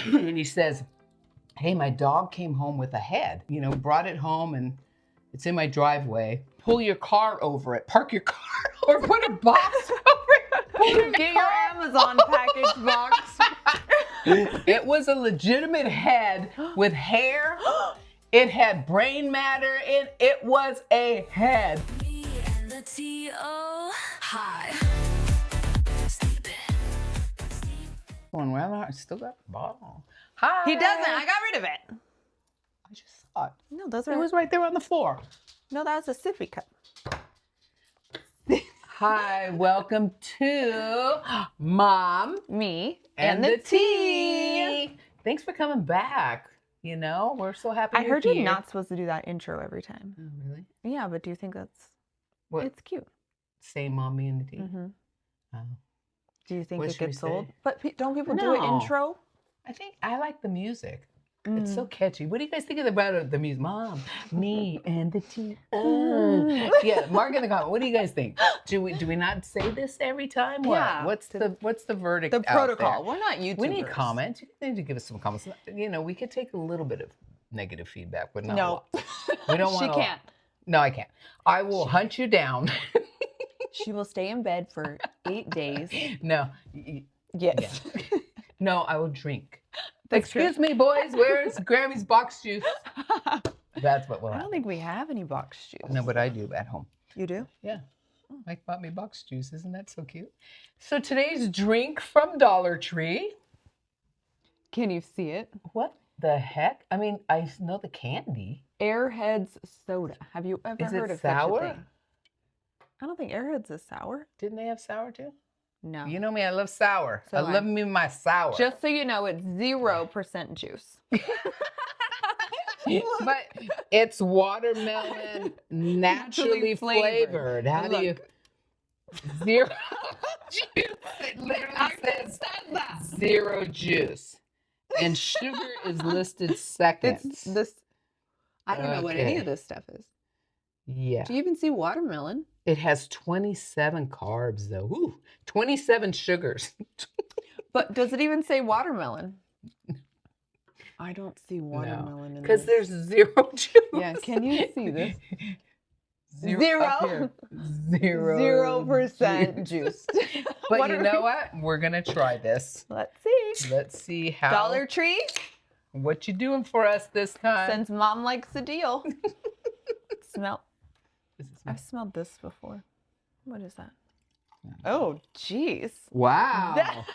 and he says, hey, my dog came home with a head. You know, brought it home and it's in my driveway. Pull your car over it. Park your car or put a box over it. Get your Amazon package box. It was a legitimate head with hair. It had brain matter. It was a head. Me and the T.O. Hi. Going well, I still got the bottle. Hi. He doesn't. I got rid of it. I just saw it. No, those It are. was right there on the floor. No, that was a sippy cup. Hi, welcome to Mom Me and the Tea. Thanks for coming back. You know, we're so happy I you're heard here. you're not supposed to do that intro every time. Oh, really? Yeah, but do you think that's? What? It's cute. Say Mom, me and the Tea. Mm-hmm. Oh. Do you think What it should we gets old? say? But don't people do an No. intro? I think I like the music. It's so catchy. What do you guys think about the music? Mom, me, and the Tea. Yeah, mark in the comment. What do you guys think? Do we not say this every time? What? Yeah. What's the verdict? The out protocol. there? We're not YouTubers. We need comments. You need to give us some comments. You know, we could take a little bit of negative feedback, but not a lot. We don't want. She can't. No, I can't. I will hunt you down. She will stay in bed for 8 days. No. Yes. No, I will drink. That's Excuse me, boys. Where's Grammy's box juice? That's what will I happen. don't think we have any box juice. No, but I do at home. You do? Yeah. Mike bought me box juice. Isn't that so cute? So today's drink from Dollar Tree. Can you see it? What the heck? I mean, I know the candy. Airheads soda. Have you ever Is it heard of sour? such a thing? I don't think Airheads is sour. Didn't they have sour too? No. You know me, I love sour. So I love me my sour. Just so you know, it's 0% juice. But it's watermelon naturally flavored. How do you? Zero juice. It literally says zero juice. And sugar is listed second. It's this. I don't know what any Okay. of this stuff is. Yeah. Do you even see watermelon? It has 27 carbs though. Ooh, 27 sugars. But does it even say watermelon? I don't see watermelon in Because this. there's zero juice. Yeah, can you see this? Zero. Up here. Zero. 0% juice. But What you are know we- what? We're gonna try this. Let's see. Let's see how. Dollar Tree, What you doing for us this time? since Mom likes a deal. Smell. Does it smell- I've smelled this before. What is that? Oh, jeez. Wow. That-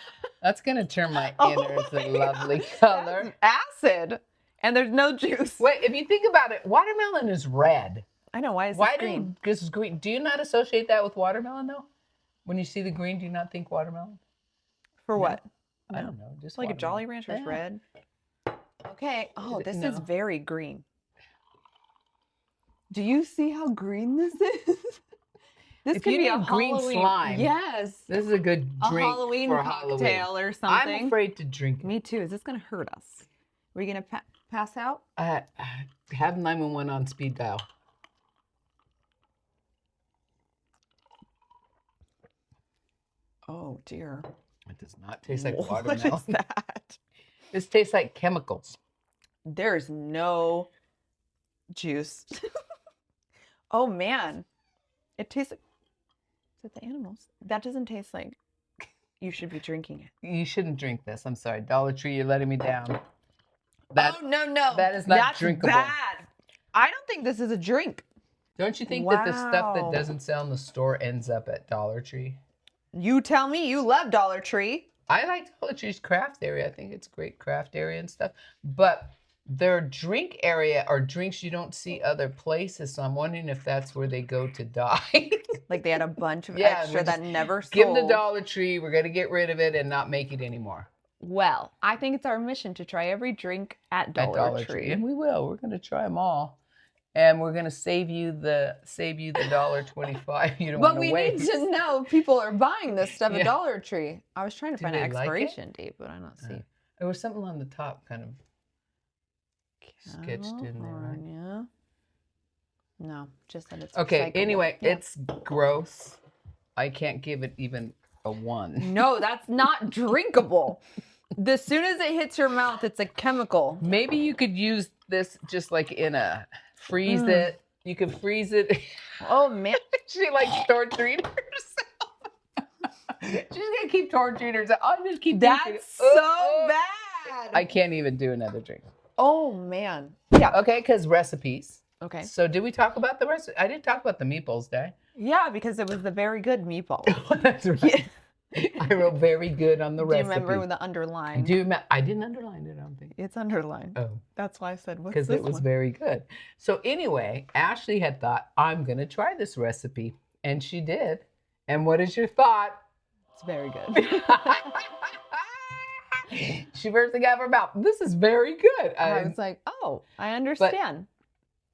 That's gonna turn my Oh innards a my lovely God. color. That's acid. And there's no juice. Wait, if you think about it, watermelon is red. I know. Why is Why this green? this is green? Do you not associate that with watermelon though? When you see the green, do you not think watermelon? For what? I don't know. Just Like a watermelon. Jolly Rancher's Yeah. red. Okay. Oh, this is No. very green. Do you see how green this is? This If could you be a need green Halloween. slime, Yes. This is a good A drink Halloween for cocktail Halloween. or something. I'm afraid to drink it. Me too. Is this going to hurt us? Are we going to pass out? Have 911 on speed dial. Oh, dear. It does not taste like What watermelon. is that? This tastes like chemicals. There's no juice. Oh, man. It tastes like... Is it the animals? That doesn't taste like you should be drinking it. You shouldn't drink this. I'm sorry. Dollar Tree, you're letting me down. Oh, no. that is not That's drinkable. bad. I don't think this is a drink. Don't you think that the stuff that Wow. doesn't sell in the store ends up at Dollar Tree? You tell me. You love Dollar Tree. I like Dollar Tree's craft area. I think it's a great craft area and stuff. But their drink area are drinks you don't see other places. So I'm wondering if that's where they go to die. Like they had a bunch of Yeah, extra we're that just never sold. Give them the Dollar Tree. We're going to get rid of it and not make it anymore. Well, I think it's our mission to try every drink at Dollar, Tree. And we will. We're going to try them all. And we're going to save you the $1.25. You don't But want we to waste. need to know if people are buying this stuff Yeah. at Dollar Tree. I was trying to Do find an they like it? expiration date, but I don't see. There was something on the top kind of sketched in there, right? California. No, just that it's Okay, recyclable. anyway, Yeah. it's gross. I can't give it even a 1. No, that's not drinkable. As soon as it hits your mouth, it's a chemical. Maybe you could use this just like in a freeze it. You could freeze it. Oh man, She likes torturing herself. She's gonna keep torturing herself. I'll just keep. that's so bad. I can't even do another drink. Oh man. Yeah. Okay, because recipes. Okay. So did we talk about the recipe? I didn't talk about the meatballs, did I? Yeah, because it was the very good meatball. That's right. I wrote very good on the Do you recipe. remember with the underline? I didn't underline it, I don't think. It's underlined. Oh. That's why I said, what's Because this it was one? very good. So anyway, Ashley had thought, I'm going to try this recipe. And she did. And what is your thought? It's very good. She first thing out of her mouth, this is very good. I was like, oh, I understand.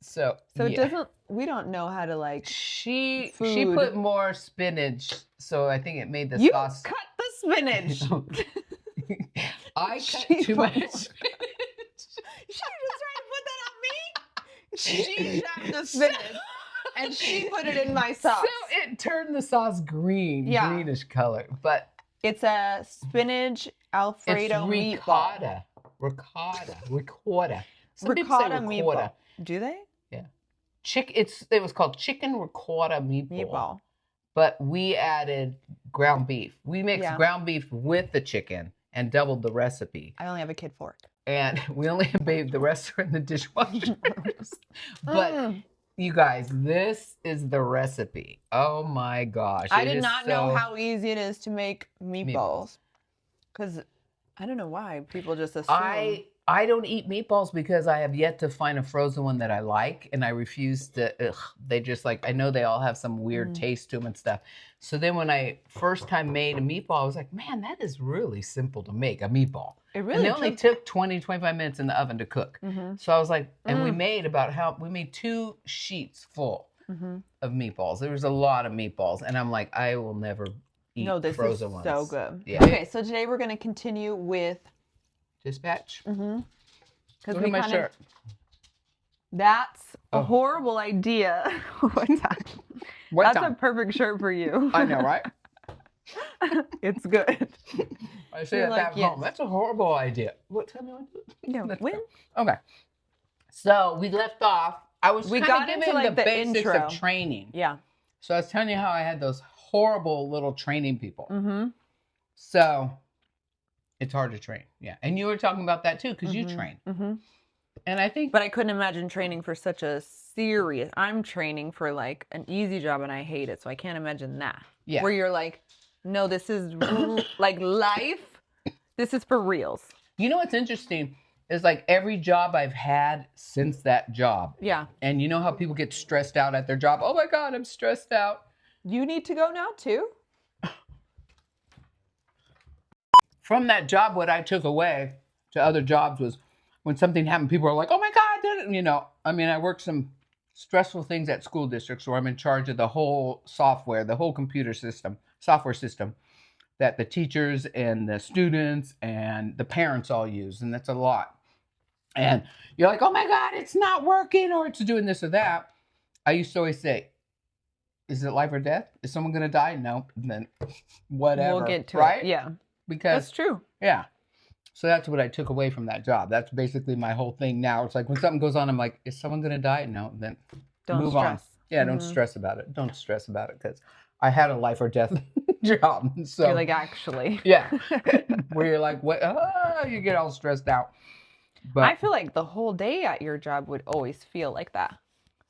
So It yeah. doesn't, we don't know how to like. She Food. put more spinach, so I think it made the You sauce. cut the spinach. I cut She too put much more. spinach. She was trying to put that on me. She chopped the spinach and she put it in my sauce. So it turned the sauce green, Yeah. greenish color. But It's a spinach Alfredo it's meatball. ricotta. Some people say Ricotta meatball. Do they? It was called chicken ricotta meatball. But we added ground beef. We mixed ground beef with the chicken and doubled the recipe. I only have a kid fork. And we only have the rest are in the dishwasher. But you guys, this is the recipe. Oh my gosh. I it did is not know so- how easy it is to make meatballs. Because I don't know why people just assume. I don't eat meatballs because I have yet to find a frozen one that I like, and I refuse to. They just like, I know they all have some weird taste to them and stuff. So then when I first time made a meatball, I was like, man, that is really simple to make a meatball. It And really they only took 20, 25 minutes in the oven to cook. So I was like, and we made we made 2 sheets full of meatballs. There was a lot of meatballs, and I'm like, I will never eat this frozen is ones. so good. Yeah. Okay, so today we're going to continue with Dispatch. because Look at my shirt. That's a horrible idea. What's that? What's That's on? a perfect shirt for you. I know, right? It's good. I say You're that like, back yes. home. That's a horrible idea. What? Tell me what. Yeah, Let's when? go. Okay. So we left off. I was We kind got of giving into, like, the the basics intro. of training. Yeah. So I was telling you how I had those horrible little training people. Mm-hmm. So it's hard to train. Yeah. And you were talking about that too, because you train. Mm-hmm. And I think But I couldn't imagine training for such a serious. I'm training for like an easy job and I hate it, so I can't imagine that. Yeah. Where you're like, no, this is like life. This is for reals. you know what's interesting is like every job I've had since that job. Yeah. And you know how people get stressed out at their job? Oh my God, I'm stressed out. You need to go now too. From that job, what I took away to other jobs was when something happened, people are like, oh my God, you know, I mean, I worked some stressful things at school districts where I'm in charge of the whole software, the whole software system that the teachers and the students and the parents all use. And that's a lot. And you're like, oh my God, it's not working or it's doing this or that. I used to always say, is it life or death? Is someone going to die? No. Then whatever. We'll get to right? it. Yeah. Because That's true. yeah. So that's what I took away from that job. That's basically my whole thing now. It's like when something goes on, I'm like, is someone going to die? No, then Don't move on. stress. Yeah, don't stress about it. Don't stress about it because I had a life or death job. So You're like, actually. yeah, where you're like, what? You get all stressed out. But I feel like the whole day at your job would always feel like that.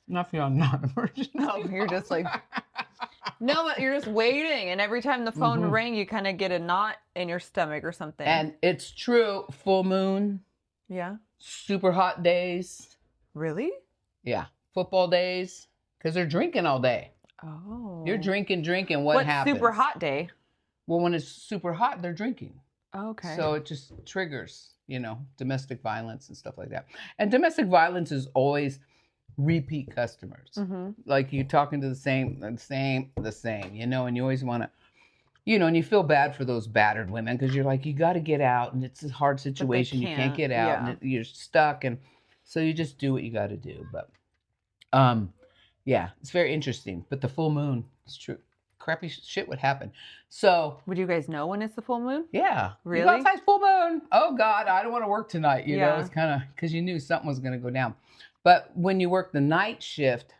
not if you're not emergency. No, you're just like, no, but you're just waiting. And every time the phone rang, you kind of get a knot in your stomach or something. And it's true. Full moon, yeah. super hot days. Really? Yeah, football days because they're drinking all day. Oh. You're drinking. What What's happens? super hot day? Well, when it's super hot, they're drinking. Okay. So it just triggers, domestic violence and stuff like that. And domestic violence is always repeat customers. Mm-hmm. Like you're talking to the same, and you always want to, and you feel bad for those battered women because you're like, you got to get out and it's a hard situation. You can't can't, get out yeah. and you're stuck. And so you just do what you got to do. But, yeah, it's very interesting. But the full moon, it's true. crappy shit would happen. So Would you guys know when it's the full moon? yeah, Really? You go outside, full moon. Oh God, I don't want to work tonight. You know, Yeah. it's kind of because you knew something was going to go down. But when you work the night shift,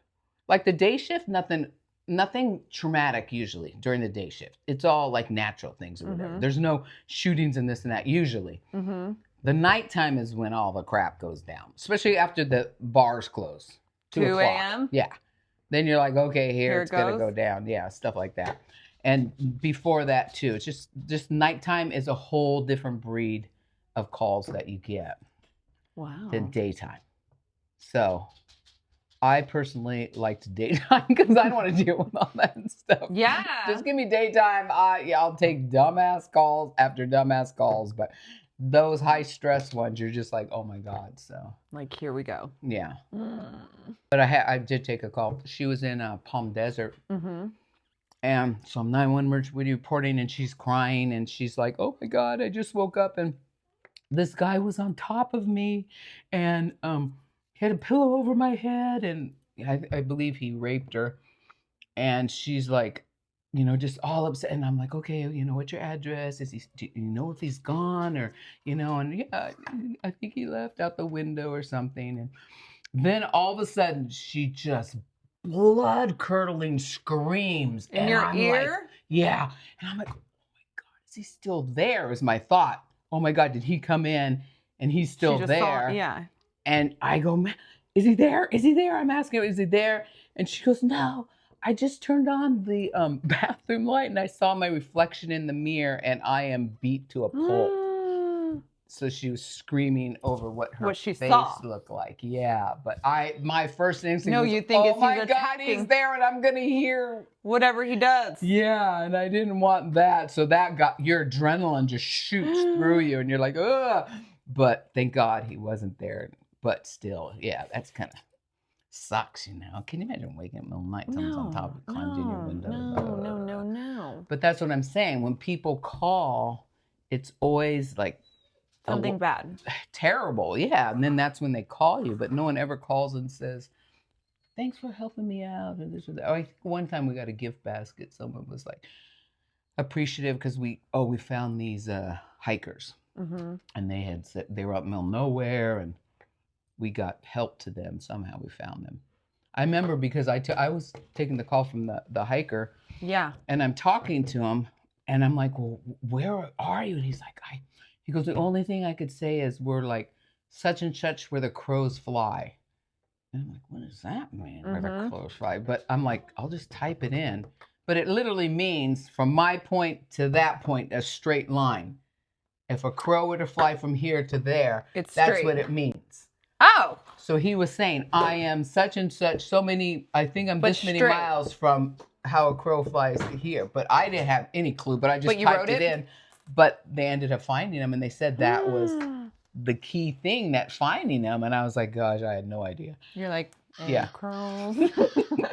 like the day shift, nothing traumatic usually during the day shift. It's all like natural things or whatever. Mhm. There's no shootings and this and that usually. Mm-hmm. The nighttime is when all the crap goes down, especially after the bars close. 2 o'clock. a.m.? Yeah. Then you're like, okay, Here it it's going to goes? go down. Yeah, stuff like that. And before that too, it's just nighttime is a whole different breed of calls that you get Wow. than daytime. So I personally liked daytime because I don't want to deal with all that stuff. Yeah. Just give me daytime. I'll take dumbass calls after dumbass calls, but those high stress ones, you're just like, oh my God. So Like, here we go. yeah. Mm. But I did take a call. She was in Palm Desert. Mm-hmm. And so I'm 911 emergency reporting, and she's crying, and she's like, oh my God, I just woke up, and this guy was on top of me, and he had a pillow over my head, and I believe he raped her. And she's like, you know, just all upset. And I'm like, okay, you know, what's your address? Do you know if he's gone? Or, you know, and yeah, I think he left out the window or something. And then all of a sudden, she just blood-curdling screams. In and your I'm ear? like, yeah. And I'm like, oh my God, is he still there? Was my thought. Oh my God, did he come in and he's still She just there? yeah. And I go, man, is he there? Is he there? I'm asking her, is he there? And she goes, no, I just turned on the bathroom light and I saw my reflection in the mirror and I am beat to a pulp. So she was screaming over what her What she face saw. looked like. Yeah, but my first instinct No, was, you think oh it's my he's God, attacking. he's there and I'm going to hear. Whatever he does. Yeah, and I didn't want that. So that got, your adrenaline just shoots through you and you're like, ugh. But thank God he wasn't there. But still, yeah, that's kind of sucks, you know. Can you imagine waking up in the middle of the night, someone's on top of you, climbs in your window? No. But that's what I'm saying. When people call, it's always like Something bad. terrible. Yeah. And then that's when they call you, but no one ever calls and says, thanks for helping me out or this or that. I think one time we got a gift basket. Someone was like appreciative because we found these hikers. Mm-hmm. And they had said they were out in the middle of nowhere and we got help to them. Somehow we found them. I remember because I was taking the call from the hiker. Yeah. And I'm talking to him and I'm like, well, where are you? And he's like, he goes, the only thing I could say is we're like such and such where the crows fly. And I'm like, what does that mean? Where the crows fly? But I'm like, I'll just type it in. But it literally means from my point to that point, a straight line. If a crow were to fly from here to there, It's that's straight. what it means. Oh. So he was saying, I am such and such, so many, I think I'm But this many straight. miles from how a crow flies to here. But I didn't have any clue, but I just But you typed wrote it it? in. But they ended up finding him and they said that was the key thing, that finding them. And I was like, gosh, I had no idea. You're like, Yeah. crows.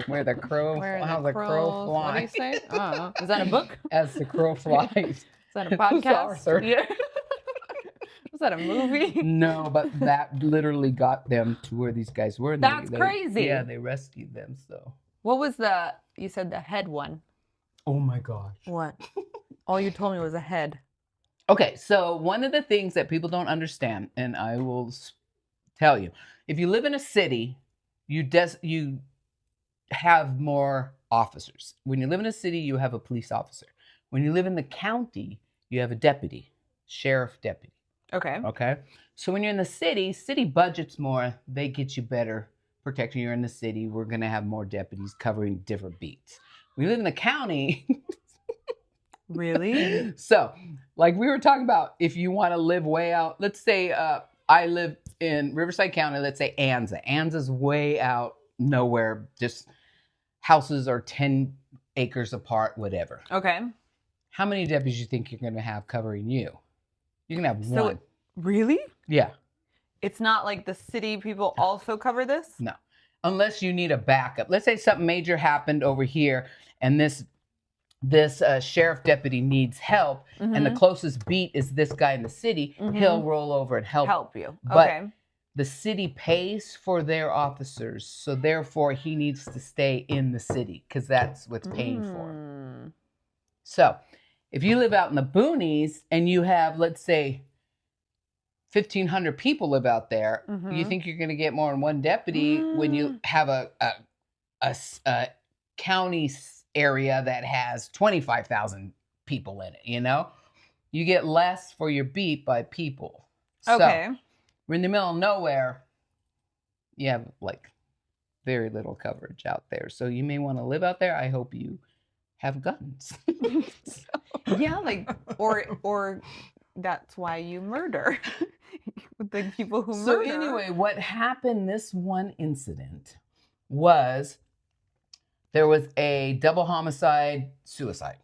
Where the crow, Where how the crow crows- What do you flies. say? Is that a book? As the crow flies. Is that a podcast? Sorry. Yeah. Was that a movie? No, but that literally got them to where these guys were. And That's crazy. Yeah, they rescued them. So. What was you said the head one. Oh my gosh. What? All you told me was a head. Okay, so one of the things that people don't understand, and I will tell you, if you live in a city, you have more officers. When you live in a city, you have a police officer. When you live in the county, you have a deputy, sheriff deputy. Okay. Okay, so when you're in the city budgets more. They get you better protection. You're in the city. We're gonna have more deputies covering different beats. When you live in the county. Really? So, like we were talking about, if you want to live way out, let's say I live in Riverside County, let's say Anza. Anza's way out nowhere, just houses are 10 acres apart, whatever. Okay. How many deputies do you think you're going to have covering you? You're going to have So one. really? Yeah, It's not like the city people also cover this? no. Unless you need a backup. Let's say something major happened over here and this sheriff deputy needs help, and the closest beat is this guy in the city, he'll roll over and help you. But Okay. the city pays for their officers, so therefore he needs to stay in the city because that's what's paying for him. So if you live out in the boonies and you have, let's say, 1,500 people live out there, you think you're going to get more than one deputy when you have a county area that has 25,000 people in it, you know? You get less for your beat by people. Okay. So we're in the middle of nowhere. You have like very little coverage out there. So you may want to live out there. I hope you have guns. Yeah, like or that's why you murder the people who So murder. anyway, what happened this one incident was there was a double homicide suicide.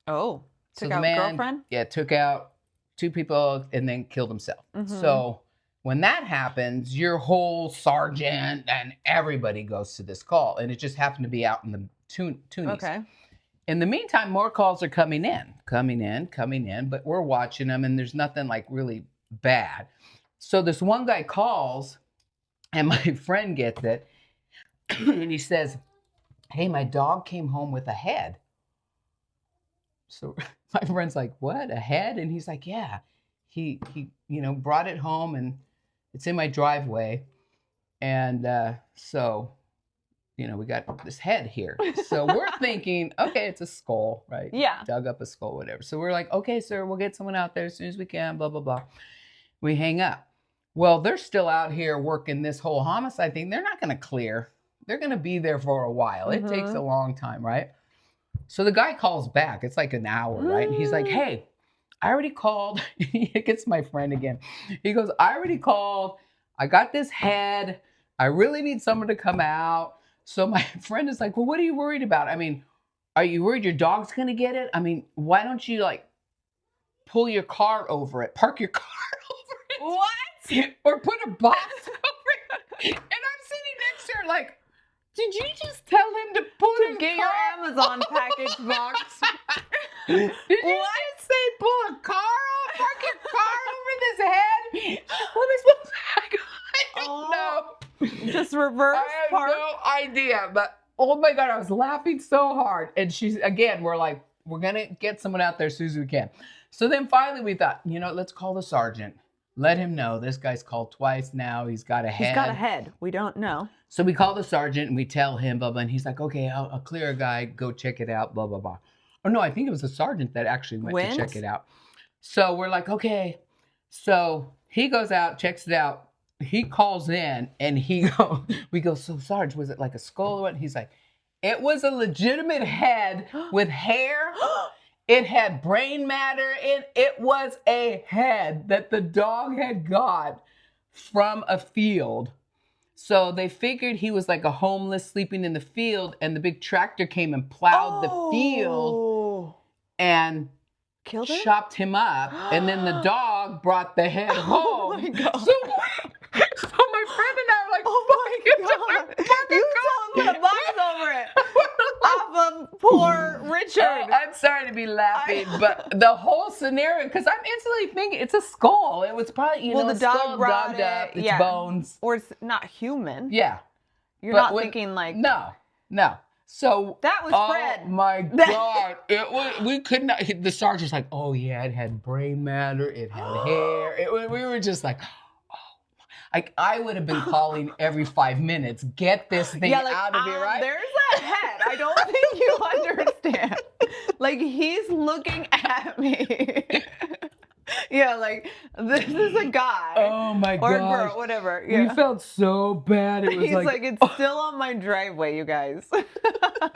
Oh, So took the out man, girlfriend? yeah, took out 2 people and then killed himself. So when that happens, your whole sergeant and everybody goes to this call, and it just happened to be out in the Toonies. Okay. In the meantime, more calls are coming in, but we're watching them, and there's nothing like really bad. So this one guy calls, and my friend gets it, and he says, "Hey, my dog came home with a head." So my friend's like, "What? A head?" And he's like, "Yeah, he brought it home, and it's in my driveway, and so." We got this head here. So we're thinking, okay, it's a skull, right? Yeah. Dug up a skull, whatever. So we're like, okay, sir, we'll get someone out there as soon as we can, blah, blah, blah. We hang up. Well, they're still out here working this whole homicide thing. They're not going to clear. They're going to be there for a while. It takes a long time, right? So the guy calls back. It's like an hour, right? And he's like, hey, I already called. It gets my friend again. He goes, I already called. I got this head. I really need someone to come out. So my friend is like, well, what are you worried about? I mean, are you worried your dog's going to get it? I mean, why don't you like pull your car over it, park your car over it? What? Or put a box over it. And I'm sitting next to her like, did you just tell him to pull Get your Amazon package box. Did you just say pull a car off, park your car over this head? What am I supposed to I don't know. Just reverse I have park. no idea, but oh my God, I was laughing so hard. And we're like, we're going to get someone out there as soon as we can. So then finally we thought, let's call the sergeant. Let him know this guy's called twice now. He's got a head. He's got a head. We don't know. So we call the sergeant and we tell him, blah, blah, and he's like, okay, I'll clear a guy. Go check it out, blah, blah, blah. Oh, no, I think it was the sergeant that actually went to check it out. So we're like, okay. So he goes out, checks it out. He calls in and we go, so Sarge, was it like a skull or what? He's like, it was a legitimate head with hair. It had brain matter in it. Was a head that the dog had got from a field. So they figured he was like a homeless sleeping in the field, and the big tractor came and plowed the field and killed it? chopped him up. And then the dog brought the head home. Oh my God. So my friend and I are like, oh my God. You told him to put a box over it. Off of poor Richard. I'm sorry to be laughing, but the whole scenario, because I'm instantly thinking it's a skull. It was probably, the dog skull brought dogged up, its yeah. bones. Or it's not human. Yeah. You're not thinking like... No. So that was Fred. Oh my God. We could not, the sergeant's like, oh yeah, it had brain matter, it had hair. We were just like, I would have been calling every 5 minutes. Get this thing out of here, right? There's a head. I don't think you understand. Like, he's looking at me. Yeah, like, this is a guy. Oh my God. Or a girl, whatever. Yeah. We felt so bad. It was He's like, it's still on my driveway, you guys.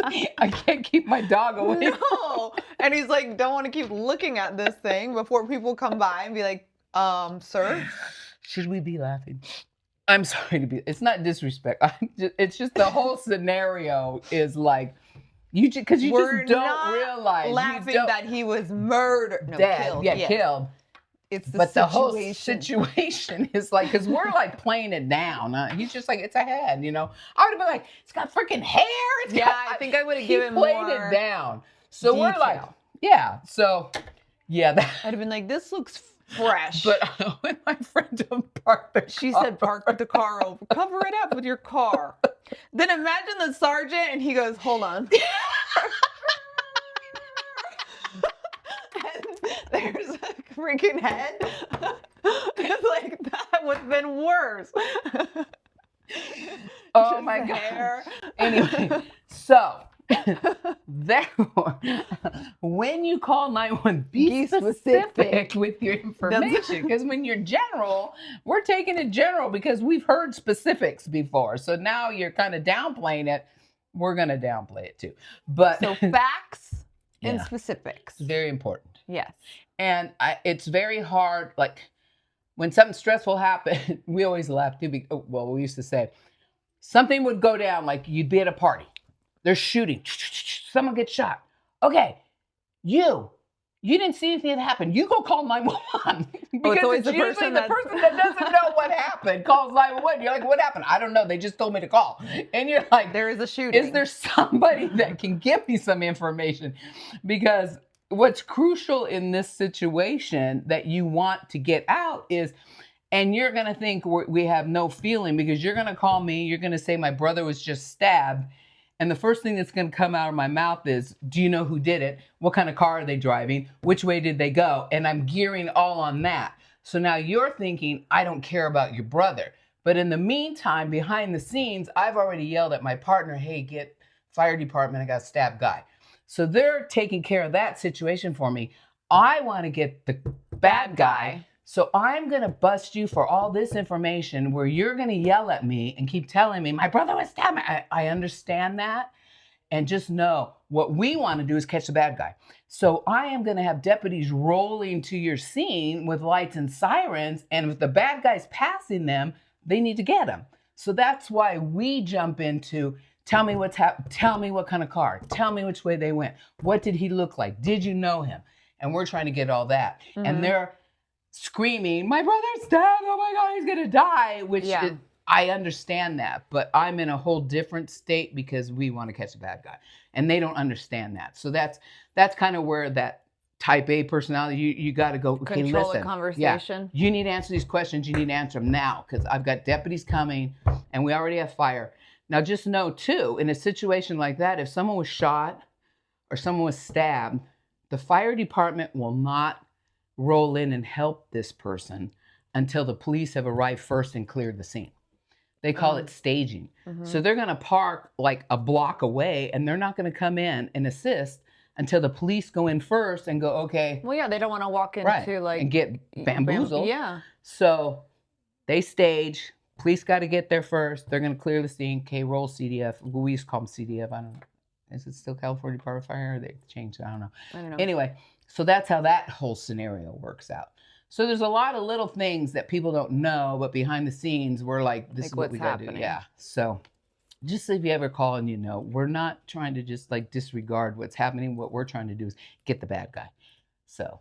I can't keep my dog away. No. And he's like, don't want to keep looking at this thing before people come by and be like, sir? Should we be laughing? I'm sorry to be. It's not disrespect. It's just the whole scenario is like because you just don't realize. Laughing that he was murdered. No, dead. Killed. Yeah, killed. It's the but situation. The whole situation is like because we're like playing it down. He's just like it's a head, I would have been like it's got freaking hair. I think I would have given more. He played it down. So detail. We're like, yeah. So yeah, I'd have been like, this looks fresh. But when my friend parked the car. She said, park the car over. Cover it up with your car. Then imagine the sergeant and he goes, hold on. there's a freaking head. Like that would have been worse. Oh Just my the God. hair. Anyway, so therefore, when you call 911, be Be specific specific. with your information. Because when you're general, we're taking it general because we've heard specifics before. So now you're kind of downplaying it. We're going to downplay it too. But So facts and Yeah. specifics. it's very important. Yes. And it's very hard. Like when something stressful happened, we always laugh too. Well, we used to say something would go down, like you'd be at a party. They're shooting. Someone gets shot. Okay, you didn't see anything that happened. You go call 911. Because always it's the usually person the that's- person that doesn't know what happened calls 911. You're like, what happened? I don't know. They just told me to call. And you're like, There is a shooting. is there somebody that can give me some information? Because what's crucial in this situation that you want to get out is, and you're going to think we have no feeling because you're going to call me. You're going to say my brother was just stabbed. And the first thing that's going to come out of my mouth is, do you know who did it? What kind of car are they driving? Which way did they go? And I'm gearing all on that. So now you're thinking, I don't care about your brother. But in the meantime, behind the scenes, I've already yelled at my partner, hey, get fire department. I got a stabbed guy. So they're taking care of that situation for me. I want to get the bad guy. So I'm going to bust you for all this information where you're going to yell at me and keep telling me, my brother was stabbed. I understand that. And just know what we want to do is catch the bad guy. So I am going to have deputies rolling to your scene with lights and sirens. And if the bad guy's passing them, they need to get him. So that's why we jump into, tell me what's happened. Tell me what kind of car. Tell me which way they went. What did he look like? Did you know him? And we're trying to get all that. Mhm. And they're screaming, my brother's stabbed. Oh my God, he's going to die. Which Yeah. I understand that. But I'm in a whole different state because we want to catch a bad guy. And they don't understand that. So that's kind of where that type A personality, you got to go, okay, Control listen. the conversation. Yeah, you need to answer these questions. You need to answer them now because I've got deputies coming and we already have fire. Now, just know, too, in a situation like that, if someone was shot or someone was stabbed, the fire department will not roll in and help this person until the police have arrived first and cleared the scene. They call it staging. Mhm. So they're going to park like a block away and they're not going to come in and assist until the police go in first and go, okay, Well, yeah, they don't want to walk into right, like and get bamboozled. Yeah. So they stage. Police got to get there first. They're going to clear the scene. Okay, roll CDF. We used to call them CDF. I don't know. Is it still California Department of Fire? Or they changed it? I don't know. I don't know. Anyway, so that's how that whole scenario works out. So there's a lot of little things that people don't know, but behind the scenes, we're like, this Like is what we what's got to do. happening. Yeah. So just if you ever call and you know, we're not trying to just like disregard what's happening. What we're trying to do is get the bad guy. So.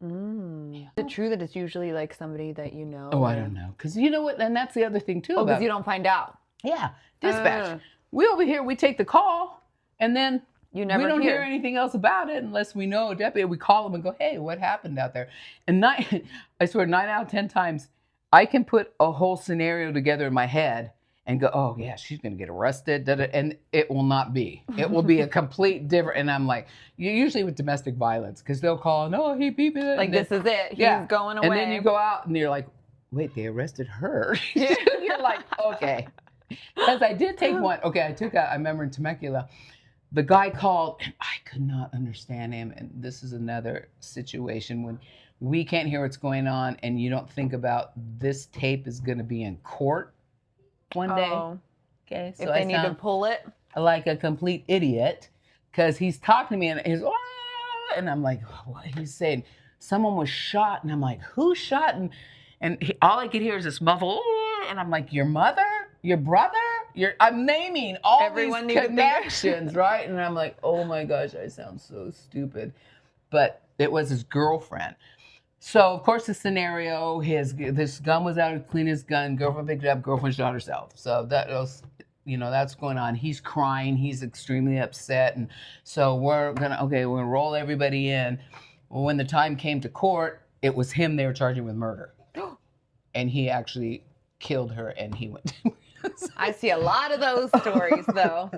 Is it true that it's usually like somebody that you know? Oh, I don't know. Because you know what? And that's the other thing too. Oh, about because you don't find out. Yeah. Dispatch. Uh. We over here, we take the call and then You never we don't hear. hear anything else about it unless we know a deputy. We call them and go, hey, what happened out there? And I swear 9 out of 10 times, I can put a whole scenario together in my head and go, oh, yeah, she's going to get arrested. And it will not be. It will be a complete different. And I'm like, usually with domestic violence, because they'll call, no, he beat me. Like, this is it. He's Yeah. going away. And then you go out and you're like, wait, they arrested her. You're like, okay. Because I did take one. Okay, I remember in Temecula, the guy called and I could not understand him. And this is another situation when we can't hear what's going on and you don't think about this tape is going to be in court one day. Oh. Okay, so If they need to pull it. like a complete idiot because he's talking to me and he's, "Ah," and I'm like, what? He's saying someone was shot. And I'm like, who shot? And all I could hear is this muffle. "Ah," and I'm like, your mother? Your brother? I'm naming all Everyone these needed to be- connections, right? And I'm like, oh my gosh, I sound so stupid. But it was his girlfriend. So, of course, the scenario, this gun was out to clean his gun. Girlfriend picked it up. Girlfriend shot herself. So that was, that's going on. He's crying. He's extremely upset. And so we're going to roll everybody in. Well, when the time came to court, it was him they were charging with murder. And he actually killed her and he went to I see a lot of those stories, though.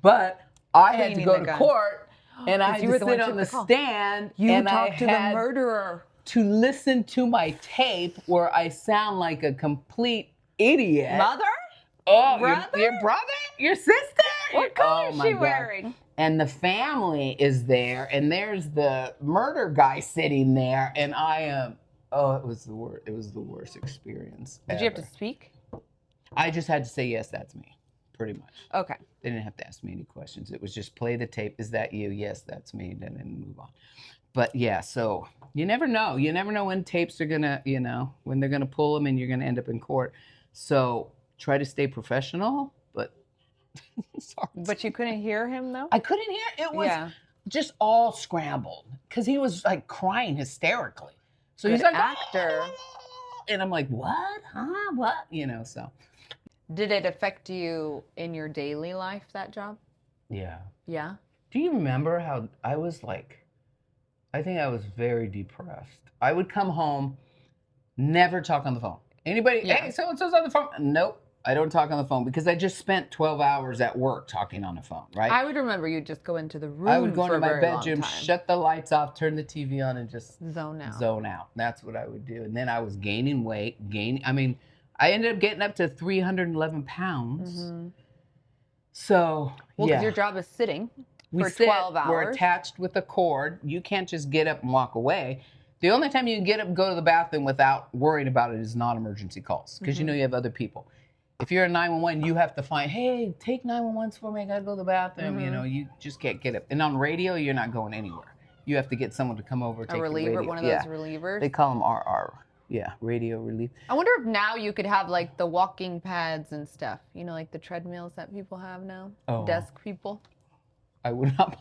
But I had to Cleaning go the to gun. court And I had you to were the one sit who on took the the call. stand You and I talked to the had murderer. to listen to my tape where I sound like a complete idiot. Mother? Oh, Brother? Your brother? Your sister? What color Oh is my she God. wearing? And the family is there, and there's the murder guy sitting there, and I am. Oh, it was the worst. It was the worst experience. Did you have ever. to speak? I just had to say yes, that's me, pretty much. Okay. They didn't have to ask me any questions. It was just play the tape. Is that you? Yes, that's me. Then move on. But yeah, so you never know. You never know when tapes are gonna, when they're gonna pull them, and you're gonna end up in court. So try to stay professional, but. Sorry. But you couldn't hear him though? I couldn't hear. It was just all scrambled because he was like crying hysterically. So Good he's like, actor. And I'm like, what? Huh? What? So. Did it affect you in your daily life, that job? Yeah. Yeah. Do you remember how I was like, I think I was very depressed. I would come home, never talk on the phone. Anybody, hey, so-and-so's on the phone. Nope. I don't talk on the phone because I just spent 12 hours at work talking on the phone, right? I would remember you just go into the room. I would go for into a my very long bedroom, time. shut the lights off, turn the TV on, and just Zone out. Zone out. That's what I would do. And then I was gaining weight. I ended up getting up to 311 pounds. Mm-hmm. So, well, because your job is sitting for 12 hours. We're attached with a cord. You can't just get up and walk away. The only time you can get up and go to the bathroom without worrying about it is non-emergency calls because you know you have other people. If you're a 911, you have to find, hey, take 911s for me. I got to go to the bathroom. You just can't get up. And on radio, you're not going anywhere. You have to get someone to come over. A reliever, one of those relievers? They call them RR. Yeah, radio relief. I wonder if now you could have like the walking pads and stuff. Like the treadmills that people have now? Oh. Desk people. I would not.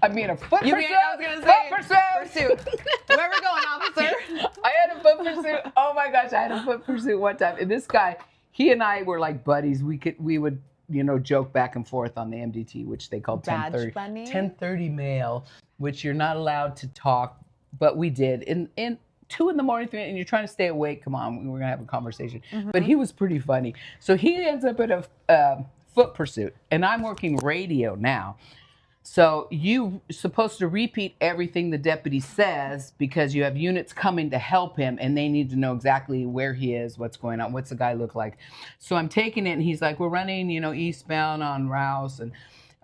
I mean, a foot pursuit. I was going to say, foot pursuit. Where we going, officer? I had a foot pursuit. Oh my gosh, I had a foot pursuit one time. And this guy, he and I were like buddies. We would, joke back and forth on the MDT, which they call 1030 mail, which you're not allowed to talk, but we did. In 2 in the morning, 3, and you're trying to stay awake. Come on, we're gonna have a conversation. But he was pretty funny. So he ends up at a foot pursuit, and I'm working radio now. So you're supposed to repeat everything the deputy says because you have units coming to help him and they need to know exactly where he is, what's going on, what's the guy look like. So I'm taking it and he's like, we're running, eastbound on Rouse and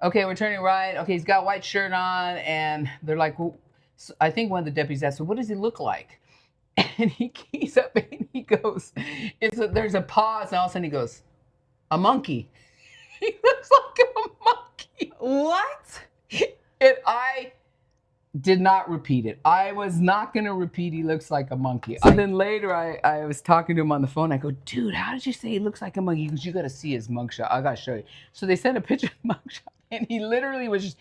okay, we're turning right. Okay, he's got a white shirt on and they're like, well, I think one of the deputies asked, so what does he look like? And he keys up and he goes, there's a pause and all of a sudden he goes, a monkey. He looks like a monkey. What? And I did not repeat it. I was not going to repeat he looks like a monkey. And then later I was talking to him on the phone. I go, dude, how did you say he looks like a monkey? He goes, you got to see his mugshot. I got to show you. So they sent a picture of the mugshot. And he literally was just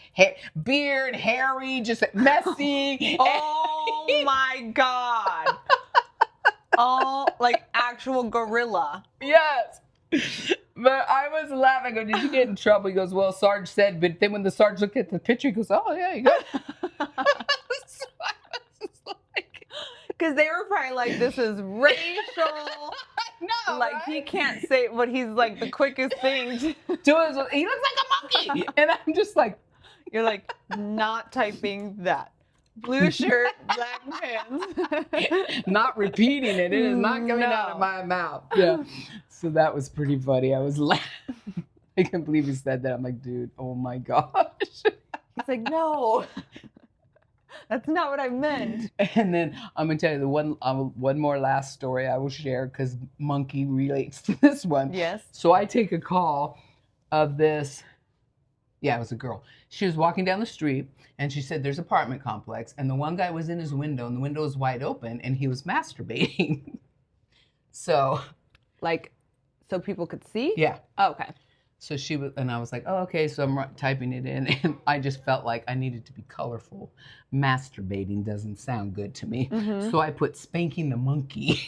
beard, hairy, just messy. Oh my God. Oh, like actual gorilla. Yes. But I was laughing. I go, did you get in trouble? He goes, well, Sarge said, but then when the Sarge looked at the picture, he goes, oh, yeah, you got Because they were probably like, this is racial. No, like, right? he can't say, but he's like the quickest thing. He looks like a monkey. And I'm just like. You're like, not typing that. Blue shirt, black pants. Not repeating it. It is not coming out of my mouth. Yeah. So that was pretty funny. I was laughing. I can't believe he said that. I'm like, dude, oh my gosh. He's like, no. That's not what I meant. And then I'm going to tell you the one more last story I will share because monkey relates to this one. Yes. So I take a call of this. Yeah, it was a girl. She was walking down the street and she said there's an apartment complex and the one guy was in his window and the window was wide open and he was masturbating. So people could see? Yeah. Oh, okay. So she was, and I was like, oh, okay. So I'm typing it in and I just felt like I needed to be colorful. Masturbating doesn't sound good to me. Mm-hmm. So I put spanking the monkey.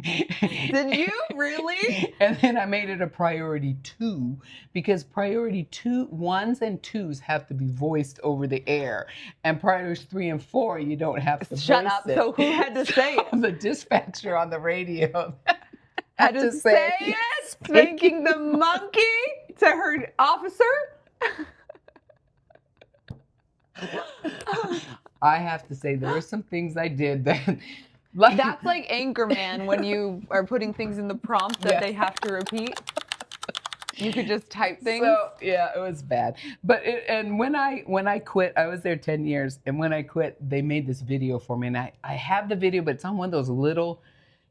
Did you really? And then I made it a priority 2 because priority 1s and 2s have to be voiced over the air, and priorities 3 and 4 you don't have to. Shut voice up! It. So who had to say it? The dispatcher on the radio had to say it. Spanking the monkey to her officer. I have to say there were some things I did that, like That's like Anchorman when you are putting things in the prompt that Yeah. they have to repeat. You could just type things. So yeah, it was bad. But and when I quit, I was there 10 years, and when I quit, they made this video for me, and I have the video, but it's on one of those little,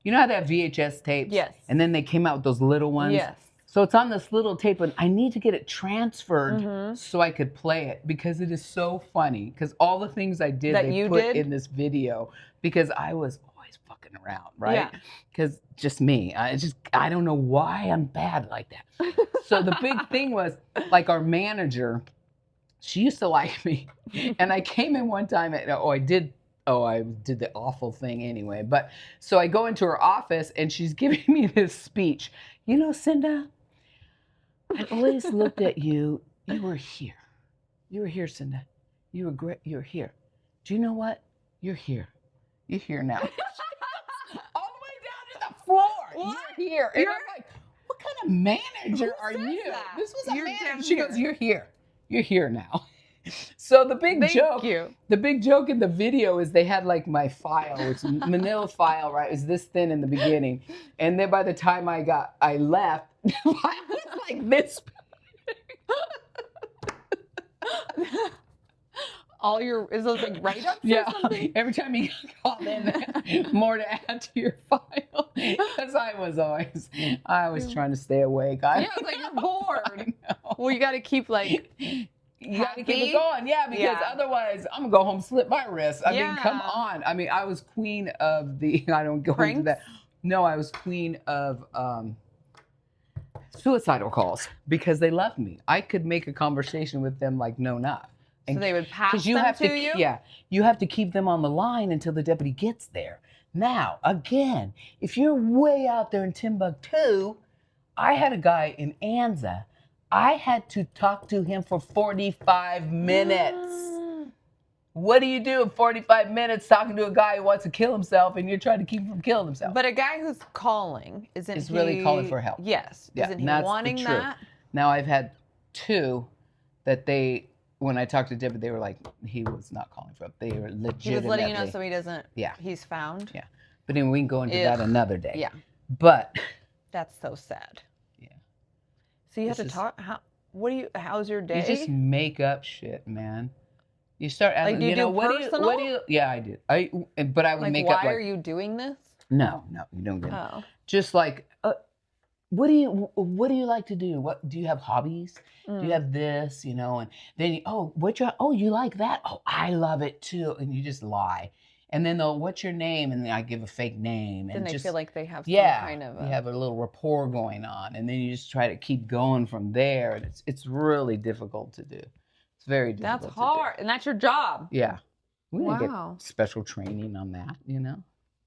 you know how they have VHS tapes? Yes. And then they came out with those little ones. Yes. So it's on this little tape, and I need to get it transferred Mm-hmm. so I could play it because it is so funny. Because all the things I did, That they you put did? in this video because I was always fucking around, right? Yeah. Because just me, I don't know why I'm bad like that. So the big thing was, like, our manager, she used to like me, and I came in one time, and I did the awful thing anyway. But so I go into her office, and she's giving me this speech. You know, Cinda, I always looked at you. You were here. You were here, Cinda. You were great. You're here. Do you know what? You're here. You're here now. All the way down to the floor. What? You're here. And I'm like, what kind of manager are says you? that? This was a You're manager. down She here. goes, you're here. You're here now. So the big Thank joke, you. the big joke in the video is they had like my file, which manila file, right? It was this thin in the beginning. And then by the time I left, I was like this. Is those like write-ups Yeah, or something? every time you call in, more to add to your file. Because I was trying to stay awake. Yeah, it's like you're bored. Well, you got to keep like, You got to keep happy? it going, yeah, because Yeah. otherwise I'm gonna go home, slip my wrist. I mean, come Yeah. on. I mean, I was queen of the. I don't go Pranks? into that. No, I was queen of suicidal calls because they loved me. I could make a conversation with them like no not. so they would pass Because you them have to to, you? yeah, you have to keep them on the line until the deputy gets there. Now, again, if you're way out there in Timbuktu, I had a guy in Anza. I had to talk to him for 45 minutes. What do you do in 45 minutes talking to a guy who wants to kill himself and you're trying to keep him from killing himself? But a guy who's calling, isn't Is he? really calling for help. Yes. Yeah, Isn't and he that's the wanting truth. that? Now, I've had two that when I talked to Debbie, they were like, he was not calling for help. They were legitimately. He was letting you know so he doesn't. Yeah. He's found. Yeah. But anyway, we can go into that Ugh. another day. Yeah. But That's so sad. Yeah. So you have This to is- talk. How's your day? you just make up shit, man. You start asking, do you do what do personal? you, yeah, I did. But I would like, make why up like, are you doing this? no, you don't get it. Oh. Just like, what do you like to do? What do you have hobbies? Do you have this, and then you like that? Oh, I love it too. And you just lie. And then what's your name? And then I give a fake name. Then And they just, feel like they have some yeah, kind of. you have a little rapport going on. And then you just try to keep going from there. And it's really difficult to do. It's very difficult That's to do. hard, and that's your job. Yeah. We didn't Wow. get special training on that,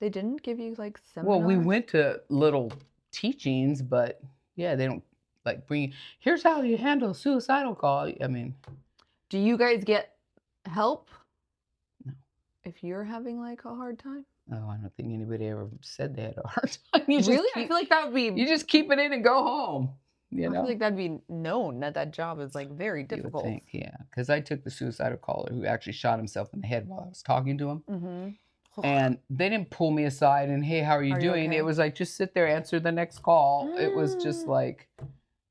They didn't give you like seminars. Well, we went to little teachings, but yeah, they don't like bring. Here's how you handle a suicidal call. I mean, Do you guys get help? No. If you're having like a hard time. oh, I don't think anybody ever said they had a hard time. You just Really? I keep- feel like that would be. you just keep it in and go home. I feel like that'd be known that job is like very You would difficult. think, yeah, because I took the suicidal caller who actually shot himself in the head while I was talking to him. Mm-hmm. And they didn't pull me aside and, hey, how are you doing? okay? It was like, just sit there, answer the next call. It was just Mm. like,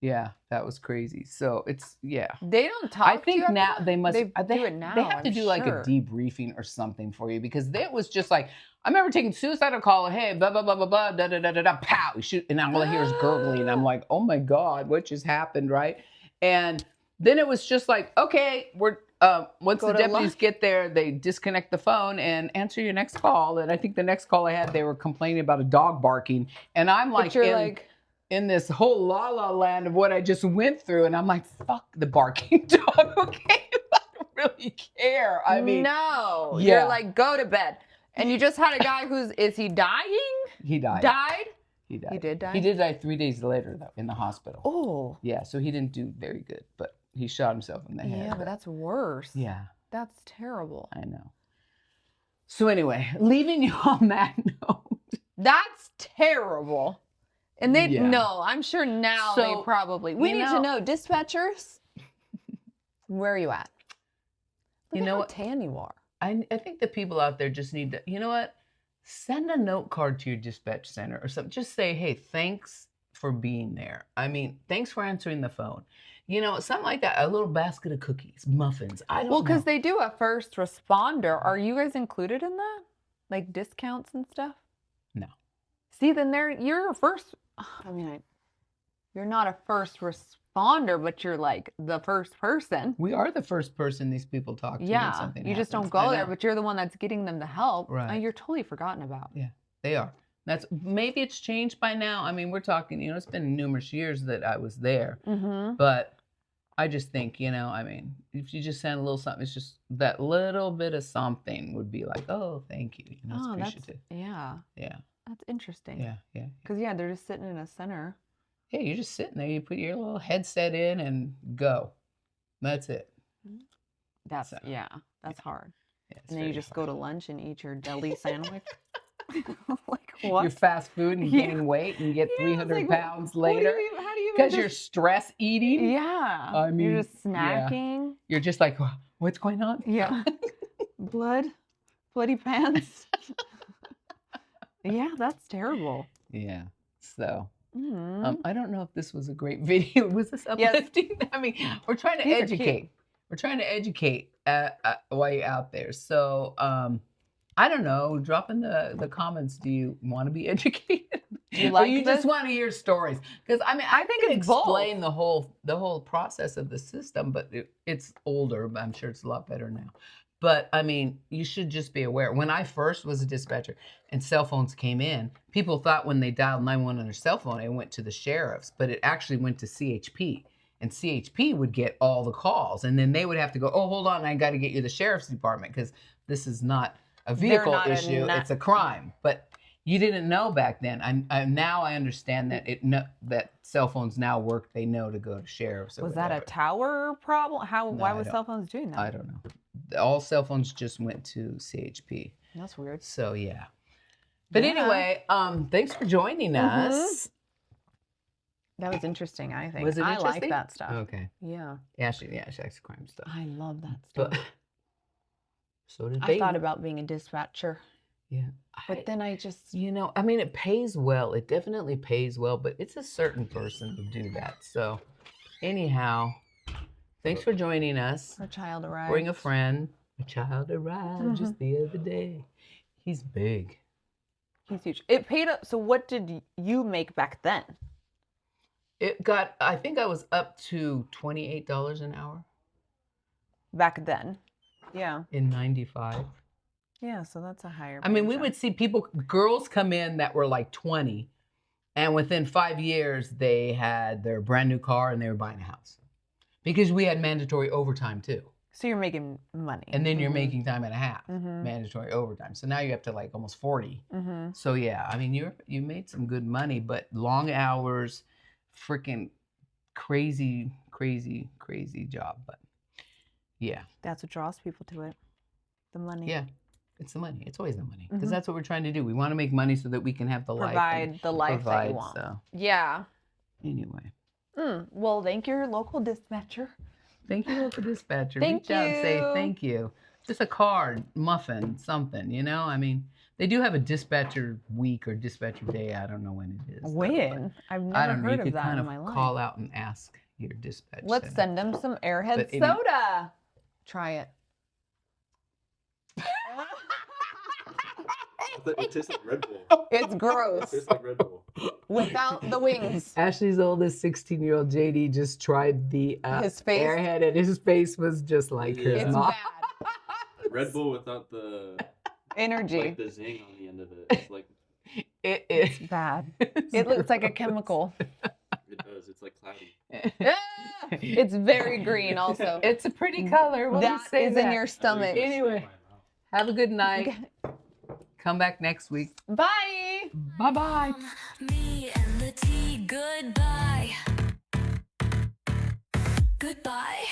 yeah, that was crazy. So it's, yeah. They don't talk. I to think you after now that? they must, They they do it now. They have to I'm do like a sure. debriefing or something for you because that was just like, I remember taking suicidal call, hey, blah, blah, blah, blah, blah, da, da, da, da, da, pow, you shoot. And all I hear is gurgling. I'm like, oh my God, what just happened, right? And then it was just like, okay, we're, once Go the to deputies lunch. get there, they disconnect the phone and answer your next call. And I think the next call I had, they were complaining about a dog barking. And I'm like, But you're in this whole la land of what I just went through. And I'm like, fuck the barking dog, okay? I don't really care. I mean, no. yeah. You're like, go to bed. And you just had a guy is he dying? he died. Died? He died. He did die? He did die 3 days later, though, in the hospital. Oh. Yeah, so he didn't do very good, but he shot himself in the head. Yeah, but that's worse. Yeah, That's terrible. I know. So anyway, leaving you on that note. That's terrible. And they Yeah. no, I'm sure now So, they probably. We you need know- to know, dispatchers. Where are you at? Look You at know how what? tan you are. I think the people out there just need to, you know what? Send a note card to your dispatch center or something. Just say, hey, thanks for being there. I mean, thanks for answering the phone. You know, something like that. A little basket of cookies, muffins. I don't Well, know. because they do a first responder. Are you guys included in that? Like discounts and stuff? No. See, then you're a first. I mean, you're not a first responder, but you're like the first person. We are the first person these people talk to when Yeah, something you just don't happens. I go there, know. but you're the one that's getting them the help. Right. You're totally forgotten about. Yeah, they are. That's maybe it's changed by now. I mean, we're talking, you know, it's been numerous years that I was there. Mm-hmm. But I just think, you know, I mean, if you just send a little something, it's just that little bit of something would be like, oh, thank you. You know, it's appreciative. Yeah. Yeah. That's interesting. Yeah. Yeah. Because they're just sitting in a center. Yeah, you're just sitting there. You put your little headset in and go. That's it. That's So, that's hard. Yeah, it's And then you very just hard. go to lunch and eat your deli sandwich. Like what? Your fast food and Yeah. gain weight and get Yeah, it's 300 like, pounds what do later how do you even because you're just- stress eating. Yeah. I mean, you're just yeah. snacking. You're just like, what's going on? Yeah. Bloody pants. Yeah, that's terrible. Yeah. So Mm. I don't know if this was a great video. Was this uplifting? I mean, we're trying to These are educate. cute. We're trying to educate while you're out there. So I don't know. Drop in the comments. Do you want to be educated? Do you Or like you just this? want to hear stories? Because I mean, I think can it's both. explain the whole process of the system, but it's older. But I'm sure it's a lot better now. But I mean, you should just be aware. When I first was a dispatcher and cell phones came in, people thought when they dialed 911 on their cell phone, it went to the sheriffs, but it actually went to CHP. And CHP would get all the calls. And then they would have to go, oh, hold on, I got to get you the sheriff's department because this is not a vehicle not a issue, na- it's a crime. But you didn't know back then. Now I understand that that cell phones now work. They know to go to sheriffs. Or Was that a whatever. tower problem? Why I was don't- cell phones doing that? I don't know. All cell phones just went to CHP. That's weird. So yeah. But Yeah. anyway, thanks for joining us. That was interesting, I think. Was it I like interesting? that stuff. Okay. Yeah. Yeah, she likes crime stuff. I love that stuff. But so did I they. thought about being a dispatcher, Yeah. but then I just You know, I mean, it pays well. It definitely pays well, but it's a certain person to do that. So, anyhow, thanks for joining us. our child arrived. Bring a friend. A child arrived just the other day. He's big. He's huge. It paid up. So what did you make back then? It got, I think I was up to $28 an hour Back then. Yeah. in 95. Yeah, so that's a higher. I mean, paying we job. would see girls come in that were like 20, and within 5 years, they had their brand new car and they were buying a house. Because we had mandatory overtime too. So you're making money. And then you're Mhm. making time and a half, Mhm. mandatory overtime. So now you're up to like almost 40. Mhm. So yeah, I mean, you made some good money, but long hours, freaking crazy job. But yeah, That's what draws people to it. The money. yeah, it's the money. It's always the money because Mhm. that's what we're trying to do. We want to make money so that we can have the life. Provide and the life that provide, you want. So Yeah. anyway, Well, thank your local dispatcher. thank you for dispatcher. Thank Reach out and say you. thank you. Just a card, muffin, something. You know, I mean, they do have a dispatcher week or dispatcher day. I don't know when it is. though, When? I've but I never don't know. heard You of could that kind in of my life. call out and ask your dispatch. Let's center. send them some Airhead But any- soda. Try it. It tastes like Red Bull. It's It gross tastes like Red Bull. without the wings. Ashley's oldest 16-year-old JD just tried the His face? Airhead, and his face was just like Yeah. his It's mom. bad. Red Bull without the Energy. like the zing on the end of it. It's like It's Bad. It looks like a chemical. it does. It's like cloudy. Ah, it's very green also. It's a pretty color. We'll That just say is that. in your stomach. Anyway. Have a good night. Come back next week. Bye. Bye-bye. Me and the tea, goodbye. Goodbye.